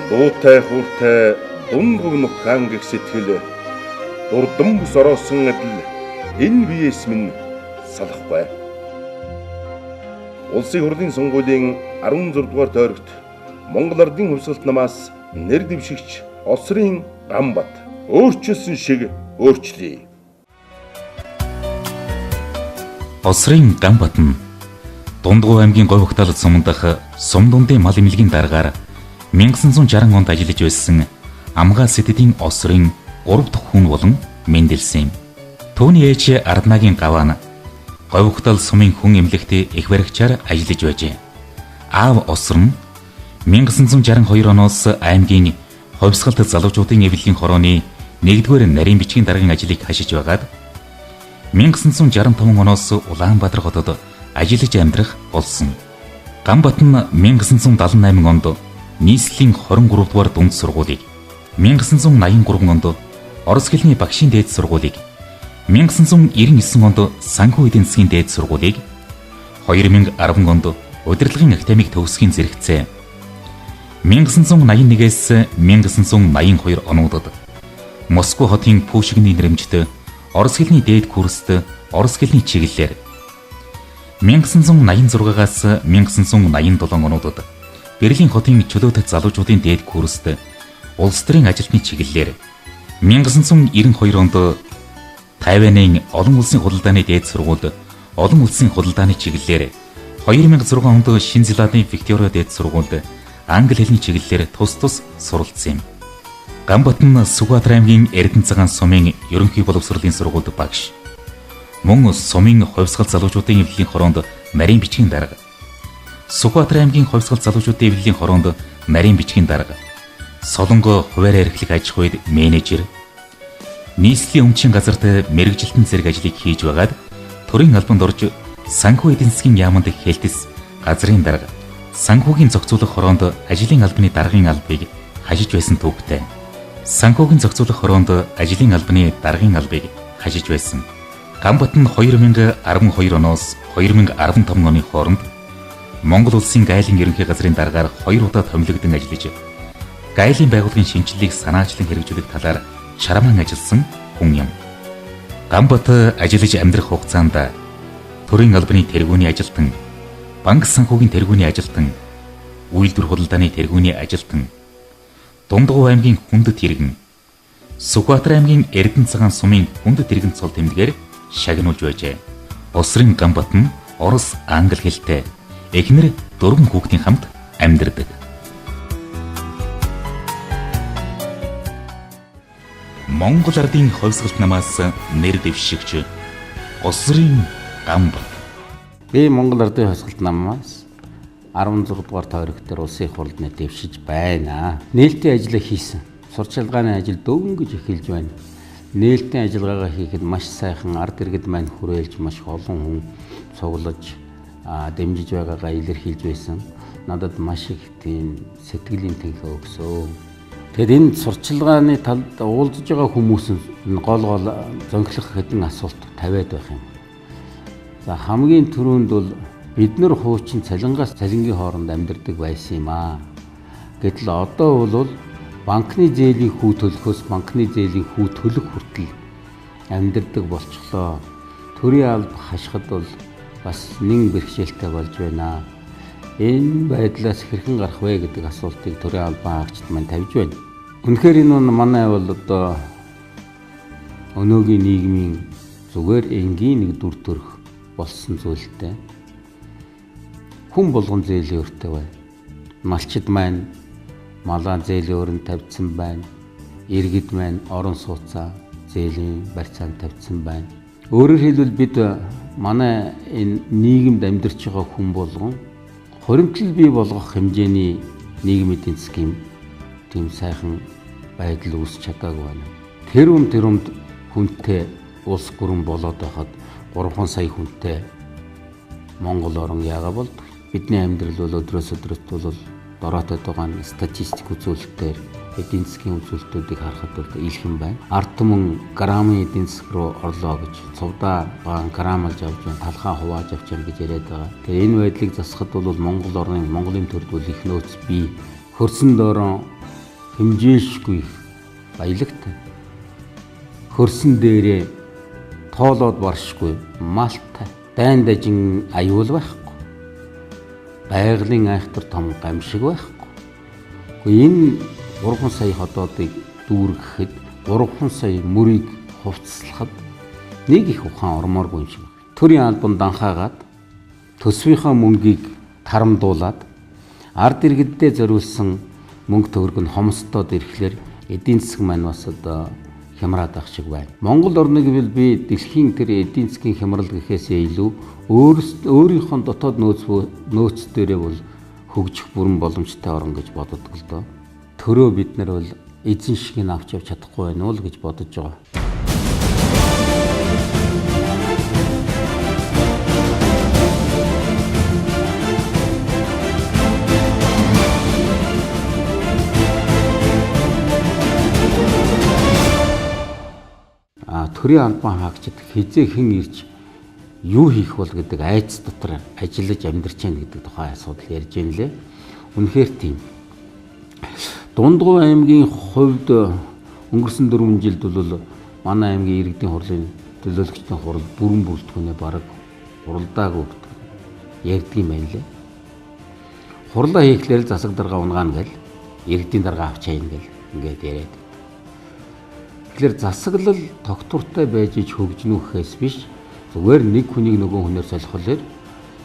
Дуутай хууртай дунд гүнх хаан гэх сэтгэл дурдам бүс ороосон адил энэ биеэс минь салахгүй. Улсын хурлын сонгуулийн 16 дугаар тойрогт Монгол Ардын хувьсгалт намаас нэр дэвшигч Осрын Гамбат өөрчлөсөн шиг өөрчлөе. Осрын Гамбат нь Дундгуй аймгийн Говьхтал сумын дах сум дундын мал эмнэлгийн даргаар 1960 онд ажиллаж байсан Амгаа сэтэдийн Осрын 3 дахь хүн болон мэндэлсэн юм. Түүний ээж Арднагийн Гаваа нь Говьхтал сумын хүн эмнэлэгт их баригчаар ажиллаж байжээ. Аав Оср нь 1962 оноос аймгийн хувьсгалт залуучуудын эвлэлийн хорооны 1-р нарийн бичгийн даргын ажлыг хашиж байгаад 1965 оноос Улаанбаатар хотод ажиллаж амьдрах болсон. Гамбат нь 1978 онд нийслэлийн 23 дугаар дунд сургуулийг, 1983 онд орос хэлний багшийн дээд сургуулийг, 1999 онд санхүү эдийн засгийн дээд сургуулийг, 2010 онд удирдлагын академик төгсгийн зэрэгцээ, 1981-ээс 1982 онуудад Москва хотын Пушкиний нэрэмжтэй орос хэлний дээд курст орос хэлний чиглэлээр, 1986-аас 1987 онуудад Берлин хотын чөлөөт залуучуудын дээд курст улс төрийн ажилтны чиглэлээр, 1992 онд Тайванийн олон улсын худалдааны дээд сургуульд олон улсын худалдааны чиглэлээр, 2006 онд Шинэ Зеландын Викториа дээд сургуульд англи хэлний чиглэлээр тус суралцсан юм. Гамбат нь Сүхбаатар аймгийн Эрдэнэ цагаан сумын ерөнхий боловсролын сургуульд багш. Мөн сумын хувьсгал залуучуудын эвлэлийн хороонд нарийн бичгийн дарга. Сүхбаатар аймгийн хувьсгал залуучуудын эвлэлийн хороонд нарийн бичгийн дарга. Солонго хуваарь эрхлэх аж ахуйд менежер. Нийслэлийн өмчийн газарт мэргэжилтэн зэрэг ажлыг хийж байгаад төрийн албанд орж санхүү эдийн засгийн яамд хэлтэс газрын дарга. Санхүүгийн зохицуулах хороонд ажлын албаны даргын албыг хажиж байсан түүхтэй. Санхүүгийн зохицуулах хороонд ажлын албаны даргын албыг хажиж байсан. Гамбат нь 2012 оноос 2015 оны хооронд Монгол улсын гайлын ерөнхий газрын даргаар 2 удаа томилогдсон ажиллаж, гайлын байгууллагын шинжилгээг санаачлан хэрэгжүүлэх талаар шараман ажилласан хүн юм. Гамбат ажиллаж амьдрах хугацаанд төрийн албаны тэргүүний ажилтан, банк санхүүгийн тэргүүний ажилтан, үйлдвэр худалдааны тэргүүний ажилтан, Дундгуй аймгийн хүндэт иргэн, Сүхбаатар аймгийн Эрдэнэ цагаан сумын хүндэт иргэн цол тэмдгээр шагнуулж байжээ. Осрын Гамбат нь орос, англи хэлтэй эхнэр 4 хүүхдийн хамт амьдардаг. Монгол Ардын хувьсгалт намаас нэр дэвшигч Осрын Гамбат. Би Монгол Ардын хувьсгалт намаас 16 дугаар тойрогт улсын хурлд нэр дэвшиж байна. Нээлтийн ажиллаа хийсэн. Сурчлагын ажил дөнгөж эхэлж байна. Нээлтийн ажиллагаагаа хийхэд маш сайхан ард иргэд маань хүрээлж маш олон хүн цуглаж дэмжиж байгаагаа илэрхийлж байсан. Надад маш их тийм сэтгэлийн тэнхээ өгсөн. Тэгэд энэ сурчлагын талд уулзж байгаа хүмүүс нь гол зөнхлөх хэдэн асуулт тавиад байх юм. За хамгийн түрүүнд бол бид нар хуучин цалингаас цалингийн хооронд амьдардаг байсан юм аа. Гэтэл одоо бол банкны зээлийн хүү төлөхөөс банкны зээлийн хүү төлөх хүртэл амьдардаг болчихлоо. Төрийн алба хашихад бол бас нэг бэрхшээлтэй болж байна. Энэ байдлаас хэрхэн гарах вэ гэдэг асуултыг төрийн албан хаагчид маань тавьж байна. Үнэхээр энэ манай бол одоо өнөөгийн нийгмийн зүгээр энгийн нэг дүр төрх болсон зүйлтэй. Хүн болгон зээлийн өртөө байна. Малчид маань малаа зээлийн өрөнд тавьсан байна. Иргэд маань орон сууцаа зээлийн барьцаанд тавьсан байна. Өөрөөр хэлбэл бид манай энэ нийгэмд амьдарч байгаа хүн болгон хуримтлал бий болгох хэмжээний нийгмийн эдийн засгийн тийм сайхан байдал үүсч чадаагүй байна. Тэр өмд хүнтэй улс гүрэн болоод байхад 3 сая хүнтэй Монгол орн яага болд. Бидний амьдрал бол өдрөөс өдөрт бол дороотод байгаа статистик үзүүлэлтээр эдийн засгийн үзүүлэлтүүдийг харахад бол илхэн байна. Ард түмэн грамын эдийн засаг руу орлоо гэж цувдаа грамалж авч байна, талхаа хувааж авч байна гэж яриад байгаа. Тэгээ энэ байдлыг засахад бол Монгол орны Монголын төрд бол их нөөц бий. Хөрсөн доороо хэмжээлшгүй их баялагтай. Хөрсөн дээрээ тоолоод баршгүй малтай. Дайн дажин аюул байхгүй. Байгалийн айхтар том гамшиг байхгүй. Энэ 3 сая хотоодыг дүүргэхэд 3 сая мөрийг хувцаслахад нэг их ухаан ормооргүй юм шиг. Төрийн албан данхаагаад төсвийнхаа мөнгийг тарамдуулаад ард иргэддээ зориулсан мөнгө төгрөг нь хомсдоод ирэхлээр эдийн засаг маань бас одоо хямраад ах шиг байна. Монгол орны гэвэл би дэлхийн тэр эдийн засгийн хямрал гэхээсээ илүү өөрийнхөө дотоод нөөц дээрээ бол хөгжих бүрэн боломжтой орн гэж боддог л доо. Төрөө бид нар бол эзэн шиг нь авч явж чадахгүй байна уу л гэж бодож байгаа. Төрийн албан хаагчид хизээ хэн ирж юу хийх бол гэдэг айц дотор ажиллаж амьдарч байна гэдэг тухай асуудал ярьж байна лээ. Үнэхээр тийм. Дундгуй аймгийн хувьд өнгөрсөн 4 жилд бол манай аймгийн иргэдийн хурлын төлөөлөгчдийн хурал бүрэн бүрэлдэхүүнээ бараг хуралдаагүй ярьдаг юм байна лээ. Хурлаа хийхлээр засаг дарга унгаана гэл иргэдийн дарга авч хаяна гэл ингээд яриад. Тэгэхээр засаглал тогтвортой байж иж хөгжнөхөөс биш зүгээр нэг хүнийг нөгөө хүнээр солихолоор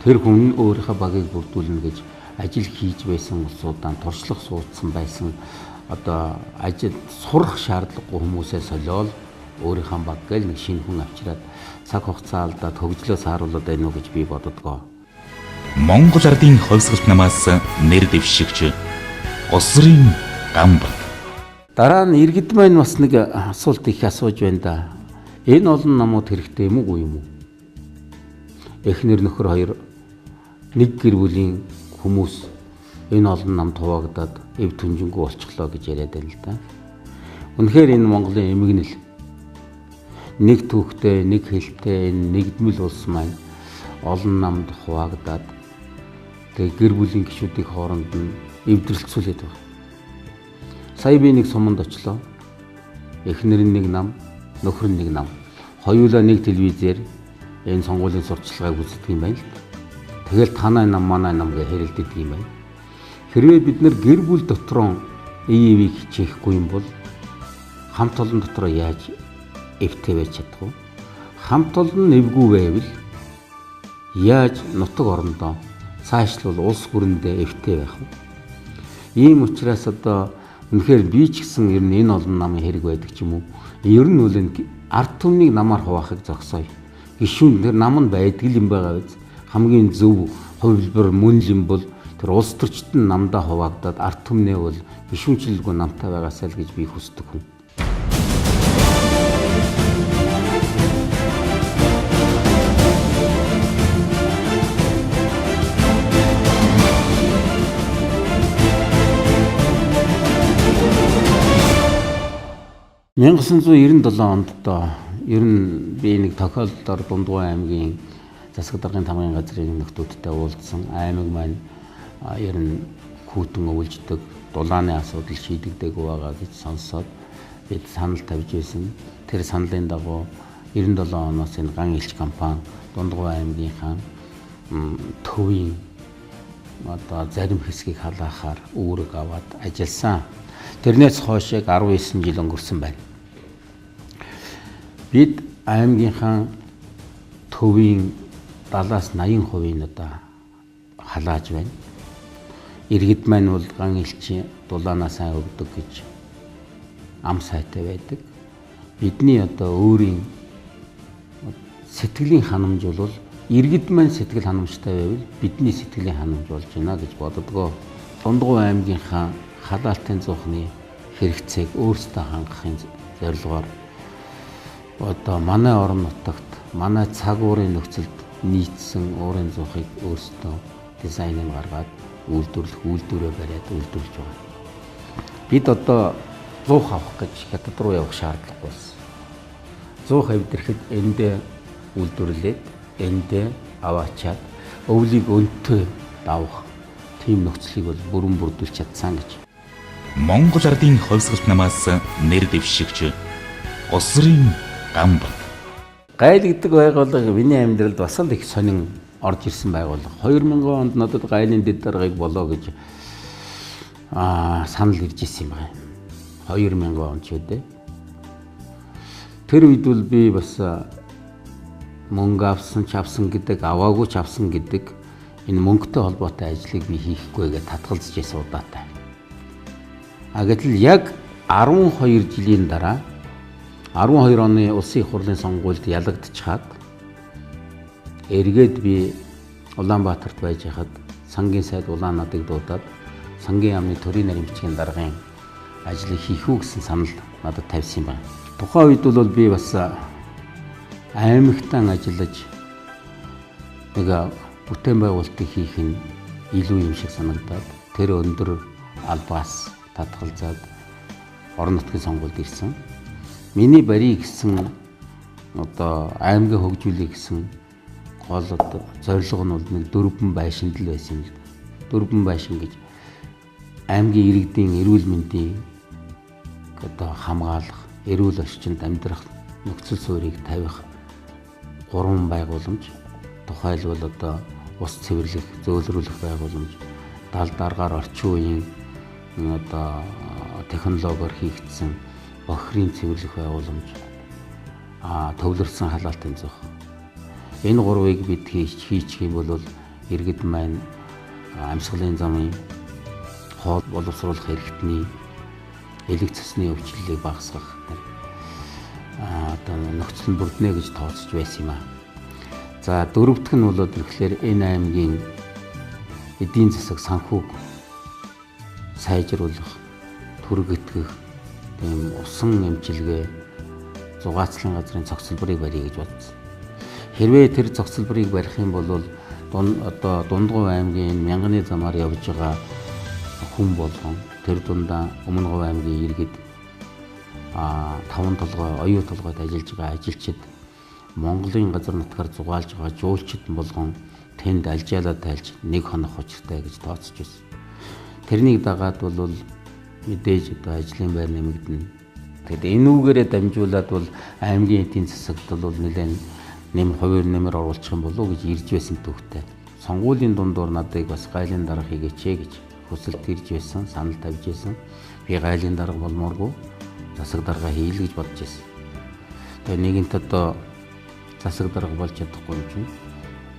тэр хүн өөрийнхөө багийг бүрдүүлнэ гэж ажил хийж байсан улсуудаа туршлах суудсан байсан одоо ажил сурах шаардлагагүй хүмүүсээ солиол өөрийнхөө баг гэл нэг шинэ хүн авчираад цаг хугацаа алдаад хөгжлөө сааруулад байна уу гэж би боддгоо. Монгол ардын хувьсгалт намаас нэр дэвшигч Осрын Гамбат. Дараа нь иргэд маань бас нэг асуулт их асууж байна да. Энэ олон намууд хэрэгтэй юм уу юм уу? Эхнэр нөхөр хоёр нэг гэр бүлийн хүмүүс энэ олон намд хуваагдаад эв түнжингүү болчихлоо гэж яриад байна л да. Үнэхээр энэ Монголын эмгэнэл нэг түүхтэй, нэг хэлтэй энэ нэгдмэл улс маань олон намд хуваагдаад тэгээ гэр бүлийн гишүүдийн хооронд нь эвдрэлцүүлээд байна. Сая би нэг суманд очлоо. Эхнэр нь нэг нам, нөхөр нь нэг нам. Хоёулаа нэг телевизээр энэ сонгуулийн сурталчилгааг үздэг юм байна л. Тэгэл танай нам, манай нам гэж хэрэлддэг юм байна. Хэрвээ бид нар гэр бүл дотроо ивийг хичээхгүй юм бол хамт олон дотроо яаж эвтэй байж чадах вэ? Хамт олон эвгүй байвал яаж нутаг орондоо цаашлуул улс гүрэндээ эвтэй байх вэ? Ийм учраас одоо үнэхээр би ч гэсэн ер нь энэ олон намын хэрэг байдаг ч юм уу. Ер нь үл ард түмнийг намаар хуваахыг зогсооё. Гишүүн тэр нам нь байдаг юм байгаа биз. Хамгийн зөв хувилбар мөн юм бол тэр улс төрчид нь намдаа хуваагдаад ард түмнээ бол гишүүнчлэлгүй намтай байгаасаа л гэж би хүсдэг хүн. (1997) онд ер нь би нэг тохиолдолд Дундгуй аймгийн засаг даргын тамгын газрын нөхдүүдтэй уулзсан. Аймаг маань ер нь хүүтэн өвлждөг, дулааны асуудал шийдэгдэг байгаа гэж сонсоод бид санал тавьж байсан. Тэр саналын дагуу 97 оноос энэ ган элч компани Дундгуй аймгийнхаа төвийн одоо зарим хэсгийг халаахаар үүрэг аваад ажилласан. Тэрнээс хойш 19 жил өнгөрсөн байна. Бид аймгийнхаа төвийн 70-80% нь одоо халааж байна. Иргэд маань бол ган элчийн дулаанаа сайн өгдөг гэж ам сайтай байдаг. Бидний одоо өөрийн сэтгэлийн ханамж бол иргэд маань сэтгэл ханамжтай байвал бидний сэтгэлийн ханамж болж байна гэж боддгоо. Дундгуй аймгийнхаа халаалтын зуухны хэрэгцээг өөрсдөө хангахын зорилгоор одоо манай орон нутагт манай цаг уурын нөхцөлд нийцсэн уурын зуухыг өөрсдөө дизайныг гаргаад үйлдвэрээ бариад үйлдвэрлэж байгаа. Бид одоо зуух авах гэж хятад руу явах шаардлага болсон. Зуух авдрэхэд эндээ үйлдвэрлээд эндээ аваачаад өвлийг өнтөө давах тийм нөхцөлийг бол бүрэн бүрдүүлж чадсан гэж. Монгол ардын хувьсгалт намаас нэр дэвшигч Усрын Гамбат. Гайл гэдэг байгууллага миний амьдралд бас л их сонин орж ирсэн байгууллага. 2000 онд надад гайлын дэд даргаыг болоо гэж санал ирж ирсэн юм байна. 2000 он ч үдэ. Тэр үед бол би бас мөнгө авсан гэдэг, аваагүй ч авсан гэдэг энэ мөнгөтэй холбоотой ажлыг би хийхгүй гэж татгалзаж байсан удаатай. Гэтэл яг 12 жилийн дараа 12 оны улсын их хурлын сонгуульд ялагдчихад эргээд би Улаанбаатарт байж хахад сангийн сайд Улаан надыг дуудаад сангийн яамны төрийн нарийн бичгийн даргын ажлыг хийх үү гэсэн санал надад тавьсан юм байна. Тухайн үед бол би бас аймагтан ажиллаж нэг бүтээн байгуулалтыг хийх нь илүү юм шиг санагдаад тэр өндөр албаас татгалзаад орон нутгийн сонгуульд ирсэн. Миний барий гэсэн аймгийн хөгжүүлэх гэсэн гол зорилго нь бол нэг дөрвөн байшинд л байсан юм. Дөрвөн байшин гэж аймгийн иргэдийн эрүүл мэндийн хамгаалах, эрүүл орчинд амьдрах нөхцөл суурийг тавих 3 байгууламж. Тухайлбал ус цэвэрлэх, зөөлрүүлэх байгууламж, далд аргаар орчин үеийн технологиор хийгдсэн охирын цэвэрлэх байгууламж, төвлөрсөн халаалтын зөх. Энэ 3-ыг бид хийчих юм бол иргэд маань амьсгалын замын хоол боловсруулах хэрэгтний элэг цэсний өвчлөлийг багасгах нөхцөл нь бүрднэ гэж тооцож байсан юм аа. За дөрөвдөх нь бол тэгэхээр энэ аймгийн эдийн засаг санхүүг сайжруулах, түргэтгэх, тийм усан эмчилгээ зугаацлын газрын цогцлборыг барья гэж бодсон. Хэрвээ тэр цогцлборыг барих юм бол Дундгов аймгийн Мянганы замаар явж байгаа хүн болгон тэр дундаа Өмнөгов аймгийн иргэд 5 толгой, оюу толгойд ажиллаж байгаа ажилчид, Монголын газар нутгаар зугаалж байгаа жуулчид болгон тэнд алжаалаа тайлж 1 хоног учиртай гэж тооцож байсан. Тэрнийг дагаад бол мэдээж ажлын байр нэмэгдэнэ. Тэгэд энүүгээрээ дамжуулаад бол аймгийн эдийн засагт бол нэлээд хувийн нэмэр оруулах юм болов уу гэж ирж байсан төвхтэй. Сонгуулийн дундуур надыг бас гайлын дарга хийгээч гэж хүсэлт ирж байсан, санал тавьж байсан. Би гайлын дарга болмооргүй засаг дарга хийл гэж бодож байсан. Тэгээ нэгэнт засаг дарга болж чадахгүй юм чинь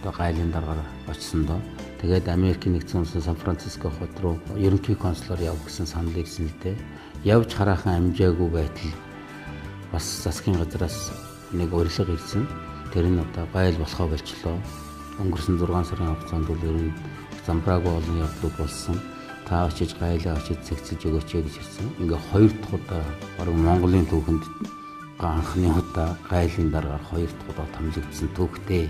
гайлын даргаар очсон доо. Тэгээд Америкийн нэгдсэн улсын Сан Франциско хот руу ерөнхий консулоор явах гэсэн санал ирсэн л дээ. Явж хараахан амжаагүй байтал бас засгийн газраас нэг урилга ирсэн. Тэр нь гайл болохоо болчлоо. Өнгөрсөн 6 сарын хугацаанд бол ер нь Замбраагүй олон явдлууд болсон. Та очиж гайлаа очиж цэгцэлж өгөөч гэж ирсэн. Ингээ 2 дахь удаа баруун Монголын түүхэнд анхны удаа гайлын дараагаар 2 дахь удаа томилогдсон түүхтэй.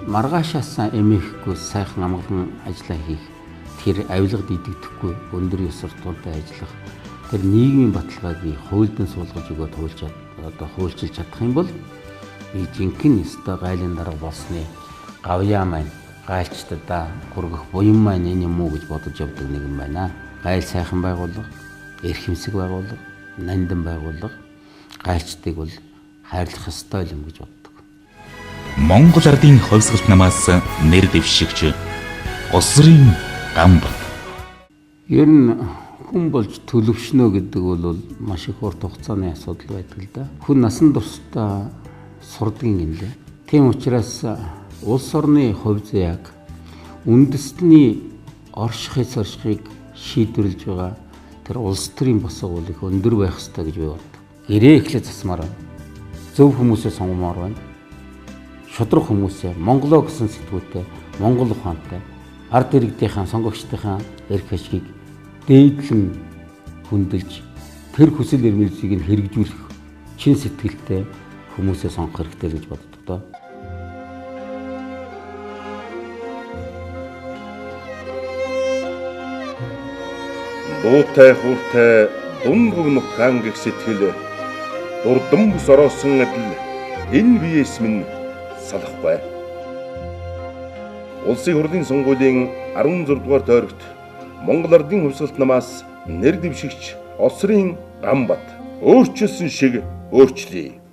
Маргаашаас эмээхгүй сайхан амгалан ажиллаа хийх, тэр авилгад идэгдэхгүй өндөр ёс суртахуунтай ажиллах, тэр нийгмийн баталгааг хуульдан суулгаж өгөөд хуульчилж чадах юм бол би жинхэнэ ёстой гайлын дарга болсны гавьяа маань гайлчдаа хүргэх буян маань энэ юм уу гэж бодож явдаг нэг юм байна. Гайл сайхан байгууллага, эрх хэмсэг байгууллага, нандин байгууллага гайлчдыг бол хайрлах ёстой юм гэж боддог. Монгол ардын хувьсгалт намаас нэр дэвшигч Усрын Гамбат. Ер нь хүн болж төлөвшнө гэдэг бол маш их урт хугацааны асуудал байдаг л да. Хүн насан туршдаа сурдгийн юм лээ. Тийм учраас улс орны хувь заяаг үндэсний оршихыг шийдвэрлэж байгаа тэр улс төрийн босго бол их өндөр байх ёстой гэж би боддог. Ирээ эхлээд засмаар байна. Зөв хүмүүсээ сонгомоор байна. Шудраг хүмүүсээ Монголоо гэсэн сэтгүүтэй, Монгол ухаантай, ард иргэдийнхаа сонгогчдынхаа эрх ашгийг дээдлэн хөндлөж тэр хүсэл эрмэлзлийг нь хэрэгжүүлэх чин сэтгэлтэй хүмүүсээ сонгох хэрэгтэй гэж боддог доо. Дуутай хууртай Дундгов нут хаан гэх сэтгэл дурдан бүс ороосон адил энэ биеэс минь салахгүй. Улсын хурлын сонгуулийн 16 дугаар тойрогт Монгол Ардын хувьсгалт намаас нэр дэвшигч Осрын Гамбат өөрчлөсөн шиг өөрчлөе.